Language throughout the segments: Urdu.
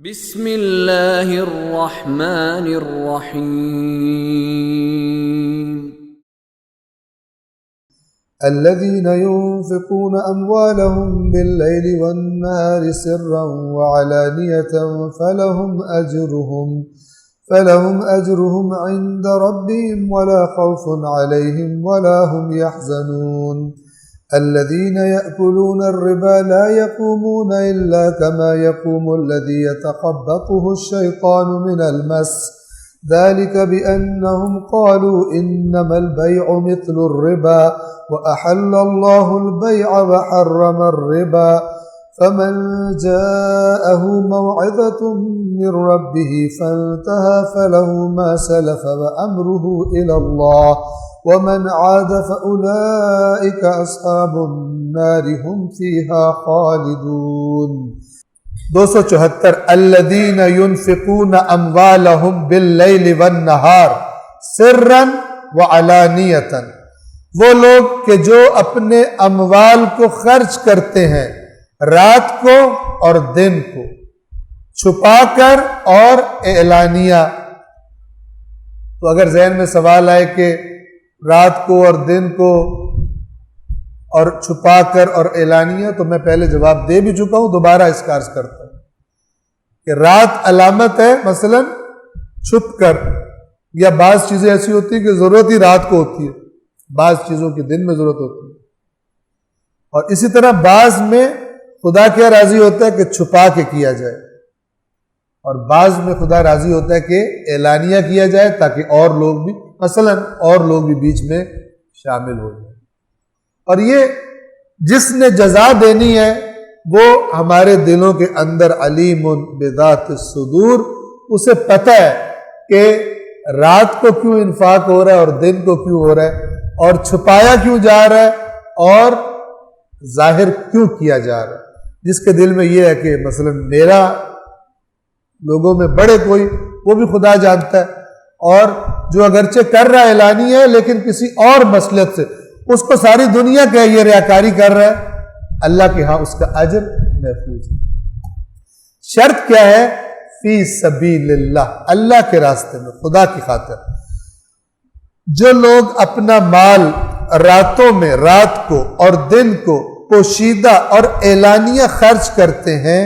بسم اللہ الرحمن الرحیم الذين ينفقون أموالهم بالليل والنهار سرا وعلانية فلهم أجرهم عند ربهم ولا خوف عليهم ولا هم يحزنون الذين يأكلون الربا لا يقومون إلا كما يقوم الذي يتخبطه الشيطان من المس ذلك بأنهم قالوا إنما البيع مثل الربا وأحل الله البيع وحرم الربا فمن جاءه موعظة من ربه فانتهى فله ما سلف وأمره إلى الله ومن عاد فأولئك أصحاب النار هم فيها خالدون 274 الذين ينفقون أموالهم بالليل والنهار سرا وعلانية وہ لوگ کہ جو اپنے اموال کو خرچ کرتے ہیں رات کو اور دن کو چھپا کر اور اعلانیہ. تو اگر ذہن میں سوال آئے کہ رات کو اور دن کو اور چھپا کر اور اعلانیہ، تو میں پہلے جواب دے بھی چکا ہوں، دوبارہ اس کا عرض کرتا ہوں کہ رات علامت ہے مثلا چھپ کر، یا بعض چیزیں ایسی ہوتی ہیں کہ ضرورت ہی رات کو ہوتی ہے، بعض چیزوں کی دن میں ضرورت ہوتی ہے، اور اسی طرح بعض میں خدا کیا راضی ہوتا ہے کہ چھپا کے کیا جائے، اور بعض میں خدا راضی ہوتا ہے کہ اعلانیہ کیا جائے تاکہ اور لوگ بھی مثلا بیچ میں شامل ہو جائیں. اور یہ جس نے جزا دینی ہے وہ ہمارے دلوں کے اندر علیم بذات الصدور، اسے پتہ ہے کہ رات کو کیوں انفاق ہو رہا ہے اور دن کو کیوں ہو رہا ہے، اور چھپایا کیوں جا رہا ہے اور ظاہر کیوں کیا جا رہا ہے. جس کے دل میں یہ ہے کہ مثلا میرا لوگوں میں بڑے کوئی، وہ بھی خدا جانتا ہے، اور جو اگرچہ کر رہا ہے اعلانی ہے لیکن کسی اور مصلحت سے، اس کو ساری دنیا کہ یہ ریاکاری کر رہا ہے، اللہ کے ہاں اس کا اجر محفوظ ہے. شرط کیا ہے؟ فی سبیل اللہ، اللہ کے راستے میں، خدا کی خاطر. جو لوگ اپنا مال راتوں میں، رات کو اور دن کو پوشیدہ اور اعلانیہ خرچ کرتے ہیں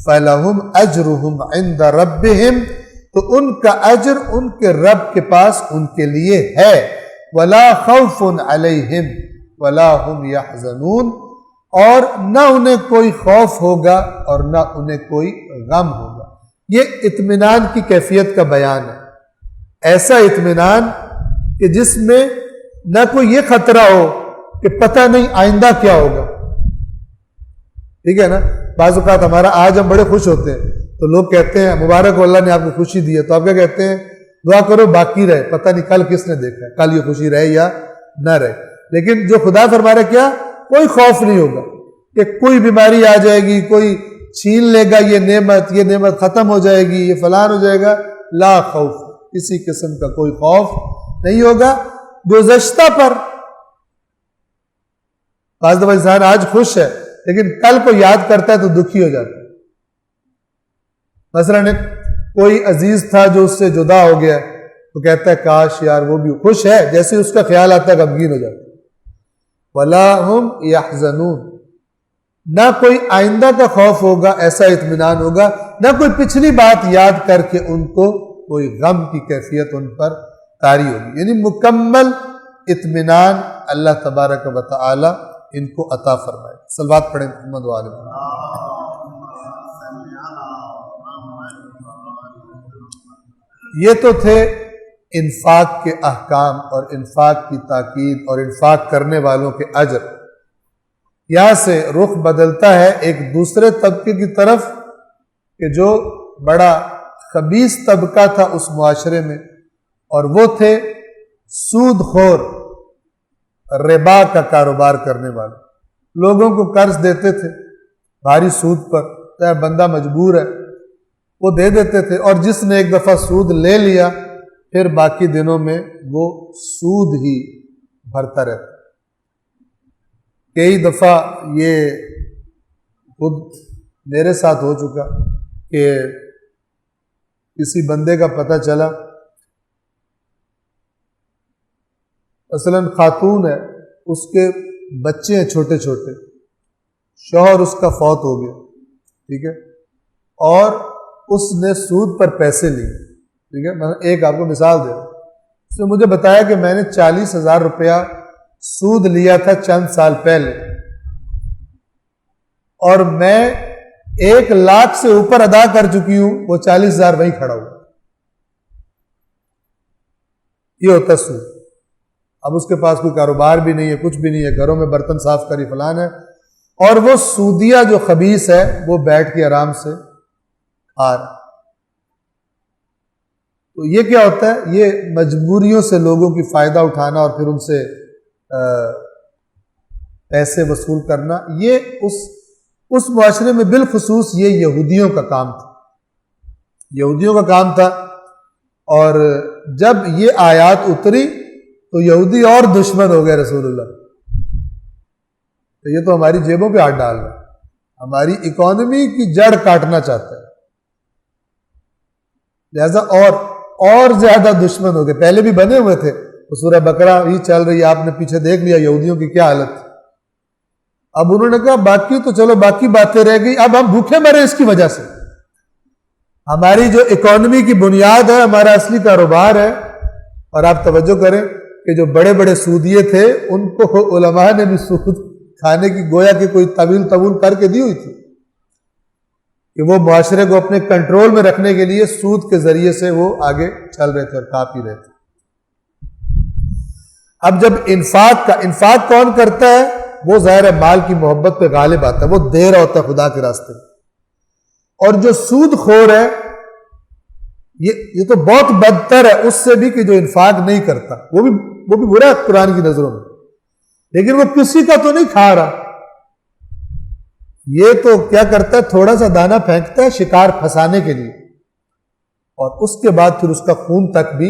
فَلَهُمْ أَجْرُهُمْ عِنْدَ رَبِّهِمْ، تو ان کا اجر ان کے رب کے پاس ان کے لیے ہے. وَلَا خَوْفٌ عَلَيْهِمْ وَلَا هُمْ يَحْزَنُونَ، اور نہ انہیں کوئی خوف ہوگا اور نہ انہیں کوئی غم ہوگا. یہ اطمینان کی کیفیت کا بیان ہے، ایسا اطمینان کہ جس میں نہ کوئی یہ خطرہ ہو کہ پتہ نہیں آئندہ کیا ہوگا. ٹھیک ہے نا؟ بعض اوقات ہمارا آج ہم بڑے خوش ہوتے ہیں تو لوگ کہتے ہیں مبارک ہو اللہ نے آپ کو خوشی دی ہے، تو آپ کیا کہتے ہیں؟ دعا کرو باقی رہے، پتہ نہیں کل کس نے دیکھا ہے، کل یہ خوشی رہے یا نہ رہے. لیکن جو خدا فرما رہا ہے کیا؟ کوئی خوف نہیں ہوگا کہ کوئی بیماری آ جائے گی، کوئی چھین لے گا یہ نعمت ختم ہو جائے گی، یہ فلان ہو جائے گا. لا خوف، کسی قسم کا کوئی خوف نہیں ہوگا. گزشتہ پر بعض دفعہ انسان آج خوش ہے لیکن کل کو یاد کرتا ہے تو دکھی ہو جاتا ہے. مثلا کوئی عزیز تھا جو اس سے جدا ہو گیا تو کہتا ہے کاش یار وہ بھی خوش ہے، جیسے اس کا خیال آتا ہے غمگین ہو جاتا ہے. وَلَا هُمْ يَحْزَنُونَ، نہ کوئی آئندہ کا خوف ہوگا، ایسا اطمینان ہوگا، نہ کوئی پچھلی بات یاد کر کے ان کو کوئی غم کی کیفیت ان پر طاری ہوگی. یعنی مکمل اطمینان اللہ تبارک و تعالی ان کو عطا فرمائے. صلوات پڑھیں محمد وآلہ محمد. یہ تو تھے انفاق کے احکام اور انفاق کی تاکید اور انفاق کرنے والوں کے اجر. یہاں سے رخ بدلتا ہے ایک دوسرے طبقے کی طرف کہ جو بڑا خبیث طبقہ تھا اس معاشرے میں، اور وہ تھے سود خور، ربا کا کاروبار کرنے والے. لوگوں کو قرض دیتے تھے بھاری سود پر، چاہے بندہ مجبور ہے وہ دے دیتے تھے، اور جس نے ایک دفعہ سود لے لیا پھر باقی دنوں میں وہ سود ہی بھرتا رہتا. کئی دفعہ یہ خود میرے ساتھ ہو چکا کہ کسی بندے کا پتہ چلا، مثلاً خاتون ہے، اس کے بچے ہیں چھوٹے چھوٹے، شوہر اس کا فوت ہو گیا، ٹھیک ہے، اور اس نے سود پر پیسے لیے، ٹھیک ہے، میں ایک آپ کو مثال دے رہا ہوں۔ اس نے مجھے بتایا کہ میں نے 40,000 روپیہ سود لیا تھا چند سال پہلے، اور میں 1 لاکھ سے اوپر ادا کر چکی ہوں، وہ 40,000 وہیں کھڑا ہوا۔ یہ ہوتا ہے سود۔ اب اس کے پاس کوئی کاروبار بھی نہیں ہے، کچھ بھی نہیں ہے، گھروں میں برتن صاف کری فلان ہے، اور وہ سودیہ جو خبیث ہے وہ بیٹھ کے آرام سے آ رہا۔ تو یہ کیا ہوتا ہے؟ یہ مجبوریوں سے لوگوں کی فائدہ اٹھانا اور پھر ان سے پیسے وصول کرنا، یہ اس معاشرے میں بالخصوص یہ یہودیوں کا کام تھا، یہودیوں کا کام تھا۔ اور جب یہ آیات اتری تو یہودی اور دشمن ہو گئے رسول اللہ، تو یہ تو ہماری جیبوں پہ ہاتھ ڈال رہا ہے، ہماری اکانومی کی جڑ کاٹنا چاہتا ہے، لہذا اور زیادہ دشمن ہو گئے۔ پہلے بھی بنے ہوئے تھے، وہ سورہ بقرہ ہی چل رہی ہے، آپ نے پیچھے دیکھ لیا یہودیوں کی کیا حالت تھی۔ اب انہوں نے کہا باقی تو چلو باقی باتیں رہ گئی، اب ہم بھوکے مرے اس کی وجہ سے۔ ہماری جو اکانومی کی بنیاد ہے، ہمارا اصلی کاروبار ہے، اور آپ توجہ کریں کہ جو بڑے بڑے سودیے تھے ان کو علماء نے بھی سود کھانے کی گویا کہ کوئی طویل کر کے دی ہوئی تھی کہ وہ معاشرے کو اپنے کنٹرول میں رکھنے کے لیے سود کے ذریعے سے وہ آگے چل رہے تھے اور کھا پی رہے تھے۔ اب جب انفاق کون کرتا ہے؟ وہ ظاہر ہے مال کی محبت پہ غالب آتا ہے، وہ دے رہا ہوتا ہے خدا کے راستے میں۔ اور جو سود خور ہے یہ تو بہت بدتر ہے اس سے بھی کہ جو انفاق نہیں کرتا، وہ بھی برا ہے قرآن کی نظروں میں، لیکن وہ کسی کا تو نہیں کھا رہا، یہ تو کیا کرتا ہے، تھوڑا سا دانہ پھینکتا ہے شکار پھنسانے کے لیے، اور اس کے بعد پھر اس کا خون تک بھی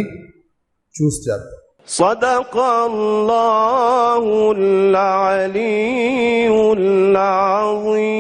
چوس جاتا ہے۔ صدق اللہ العلی العظیم۔